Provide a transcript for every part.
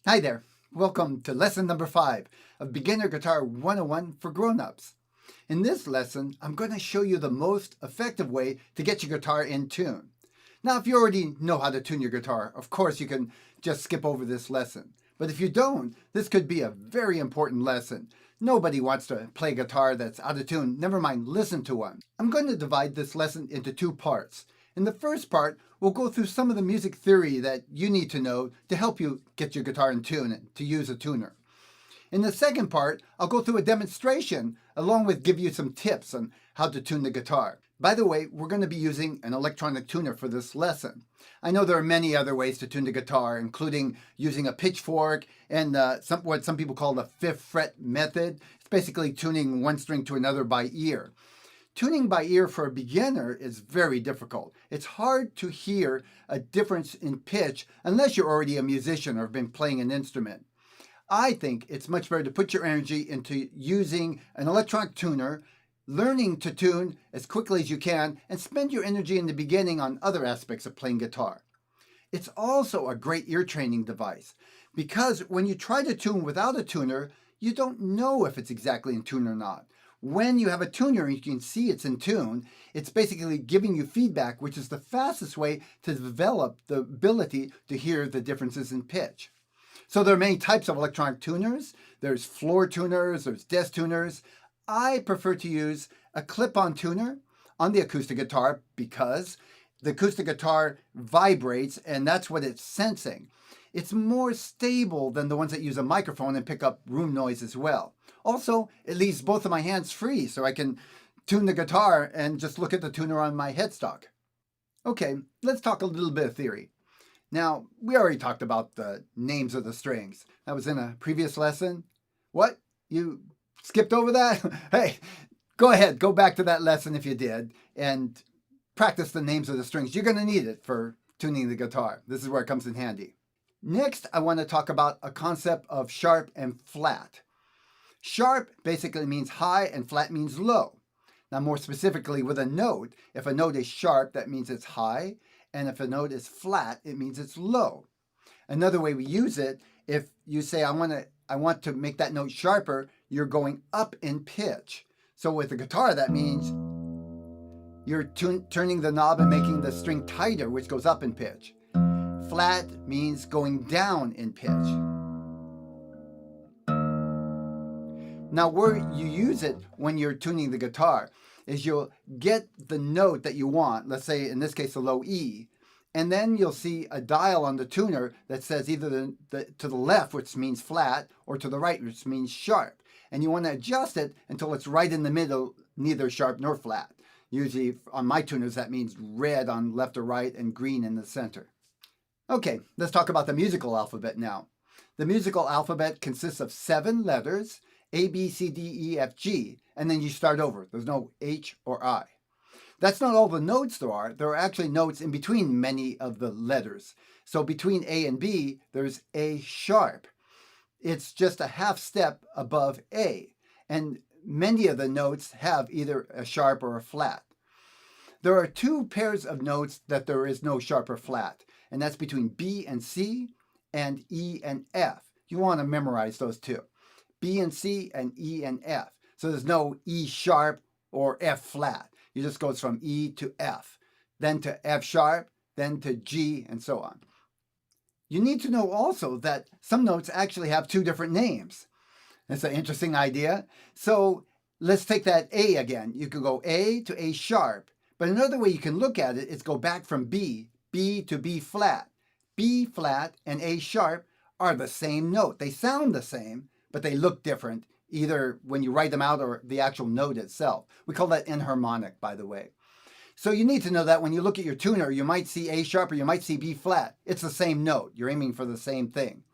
Hi there. Welcome to lesson number 5 of Beginner Guitar 101 for Grownups. In this lesson, I'm going to show you the most effective way to get your guitar in tune. Now, if you already know how to tune your guitar, of course you can just skip over this lesson. But if you don't, this could be a very important lesson. Nobody wants to play a guitar that's out of tune, never mind listen to one. I'm going to divide this lesson into 2 parts. In the first part, we'll go through some of the music theory that you need to know to help you get your guitar in tune and to use a tuner. In the second part, I'll go through a demonstration along with give you some tips on how to tune the guitar. By the way, we're going to be using an electronic tuner for this lesson. I know there are many other ways to tune the guitar, including using a pitchfork and what some people call the 5th fret method. It's basically tuning one string to another by ear. Tuning by ear for a beginner is very difficult. It's hard to hear a difference in pitch unless you're already a musician or have been playing an instrument. I think it's much better to put your energy into using an electronic tuner, learning to tune as quickly as you can, and spend your energy in the beginning on other aspects of playing guitar. It's also a great ear training device because when you try to tune without a tuner, you don't know if it's exactly in tune or not. When you have a tuner and you can see it's in tune, it's basically giving you feedback, which is the fastest way to develop the ability to hear the differences in pitch. So there are many types of electronic tuners. There's floor tuners, there's desk tuners. I prefer to use a clip-on tuner on the acoustic guitar because the acoustic guitar vibrates and that's what it's sensing. It's more stable than the ones that use a microphone and pick up room noise as well. Also, it leaves both of my hands free so I can tune the guitar and just look at the tuner on my headstock. Okay, let's talk a little bit of theory. Now, we already talked about the names of the strings. That was in a previous lesson. What? You skipped over that? Hey, go ahead, go back to that lesson if you did and practice the names of the strings. You're going to need it for tuning the guitar. This is where it comes in handy. Next, I want to talk about a concept of sharp and flat. Sharp basically means high and flat means low. Now, more specifically with a note, if a note is sharp, that means it's high, and if a note is flat, it means it's low. Another way we use it, if you say, I want to make that note sharper, you're going up in pitch. So with the guitar, that means you're turning the knob and making the string tighter, which goes up in pitch. Flat means going down in pitch. Now, where you use it when you're tuning the guitar is you'll get the note that you want, let's say in this case a low E, and then you'll see a dial on the tuner that says either to the left, which means flat, or to the right, which means sharp. And you want to adjust it until it's right in the middle, neither sharp nor flat. Usually on my tuners that means red on left or right and green in the center. Okay, let's talk about the musical alphabet now. The musical alphabet consists of 7 letters, A, B, C, D, E, F, G, and then you start over. There's no H or I. That's not all the notes there are. There are actually notes in between many of the letters. So between A and B, there's A sharp. It's just a half step above A, and many of the notes have either a sharp or a flat. There are 2 pairs of notes that there is no sharp or flat, and that's between B and C and E and F. You want to memorize those 2. B and C and E and F. So there's no E sharp or F flat. It just goes from E to F, then to F sharp, then to G, and so on. You need to know also that some notes actually have 2 different names. That's an interesting idea. So let's take that A again. You could go A to A sharp, but another way you can look at it is go back from B to B flat. B flat and A sharp are the same note. They sound the same, but they look different, either when you write them out or the actual note itself. We call that enharmonic, by the way. So you need to know that when you look at your tuner, you might see A sharp or you might see B flat. It's the same note. You're aiming for the same thing.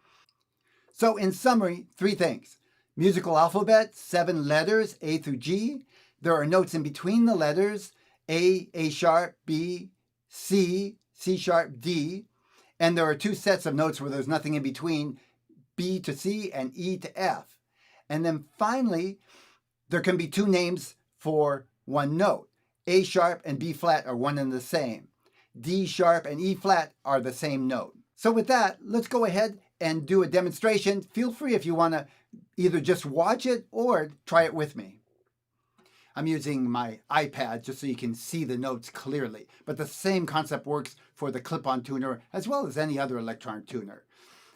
So in summary, 3 things. Musical alphabet, 7 letters, A through G. There are notes in between the letters, A sharp, B, C, C sharp, D. And there are 2 sets of notes where there's nothing in between, B to C and E to F. And then finally, there can be 2 names for one note. A sharp and B flat are one and the same. D sharp and E flat are the same note. So with that, let's go ahead and do a demonstration, feel free if you want to either just watch it or try it with me. I'm using my iPad just so you can see the notes clearly, but the same concept works for the clip-on tuner as well as any other electronic tuner.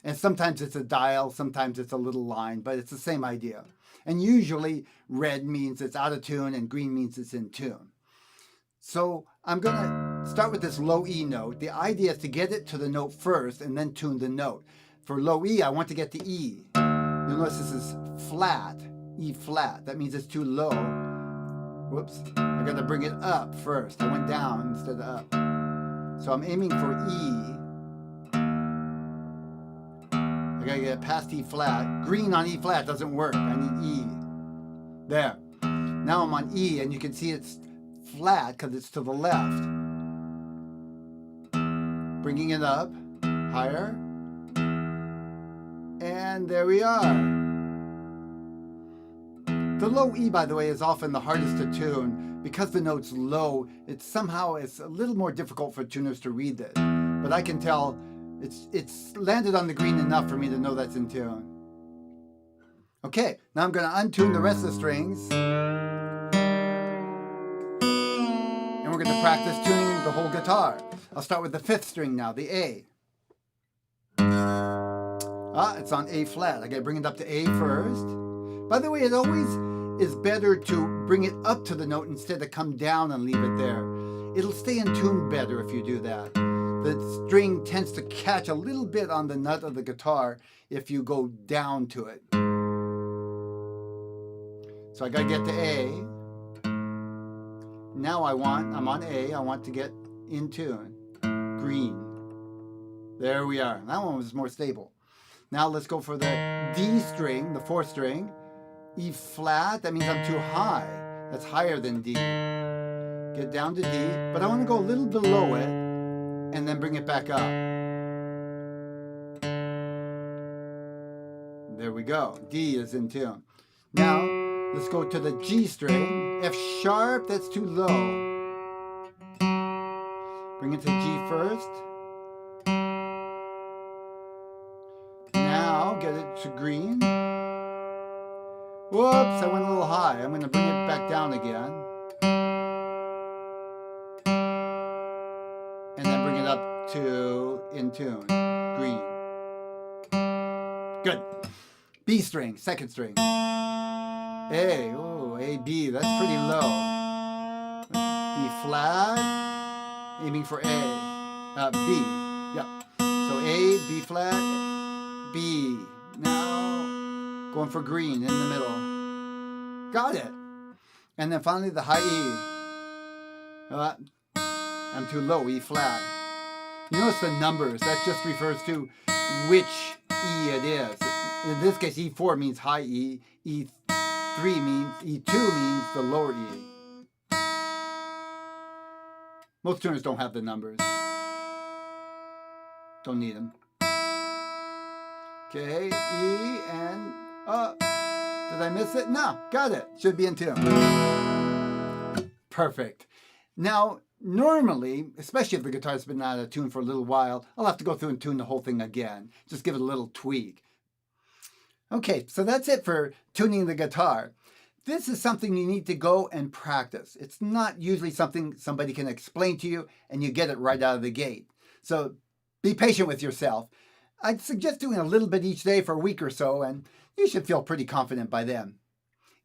And sometimes it's a dial, sometimes it's a little line, but it's the same idea. And usually red means it's out of tune and green means it's in tune. So I'm going to start with this low E note. The idea is to get it to the note first and then tune the note. For low E, I want to get to E. You'll notice this is flat, E flat. That means it's too low. Whoops, I got to bring it up first. I went down instead of up. So I'm aiming for E. I got to get past E flat. Green on E flat doesn't work. I need E. There. Now I'm on E, and you can see it's flat because it's to the left. Bringing it up, higher. And there we are. The low E, by the way, is often the hardest to tune. Because the note's low, it's a little more difficult for tuners to read it. But I can tell it's landed on the green enough for me to know that's in tune. Okay, now I'm going to untune the rest of the strings. And we're going to practice tuning the whole guitar. I'll start with the 5th string now, the A. It's on A flat. I got to bring it up to A first. By the way, it always is better to bring it up to the note instead of come down and leave it there. It'll stay in tune better if you do that. The string tends to catch a little bit on the nut of the guitar if you go down to it. So I got to get to A. Now I'm on A. I want to get in tune. Green. There we are. That one was more stable. Now let's go for the D string, the 4th string. E flat, that means I'm too high. That's higher than D. Get down to D, but I want to go a little below it and then bring it back up. There we go. D is in tune. Now let's go to the G string. F sharp, that's too low. Bring it to G first. Now get it to green. Whoops, I went a little high. I'm going to bring it back down again. And then bring it up to in tune. Green. Good. B string, 2nd string. A, oh, A, B, that's pretty low. B flat, aiming for A. B, yep. So A, B flat, B. Now, going for green in the middle. Got it. And then finally the high E. I'm too low, E flat. You notice the numbers, that just refers to which E it is. In this case, E4 means high E, E3 means, E2 means the lower E. Most tuners don't have the numbers. Don't need them. Okay, E and, did I miss it? No, got it. Should be in tune. Perfect. Now, normally, especially if the guitar's been out of tune for a little while, I'll have to go through and tune the whole thing again. Just give it a little tweak. Okay, so that's it for tuning the guitar. This is something you need to go and practice. It's not usually something somebody can explain to you and you get it right out of the gate. So be patient with yourself. I'd suggest doing a little bit each day for a week or so, and you should feel pretty confident by then.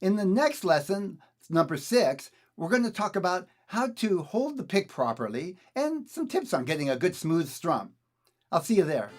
In the next lesson, number 6, we're going to talk about how to hold the pick properly and some tips on getting a good smooth strum. I'll see you there.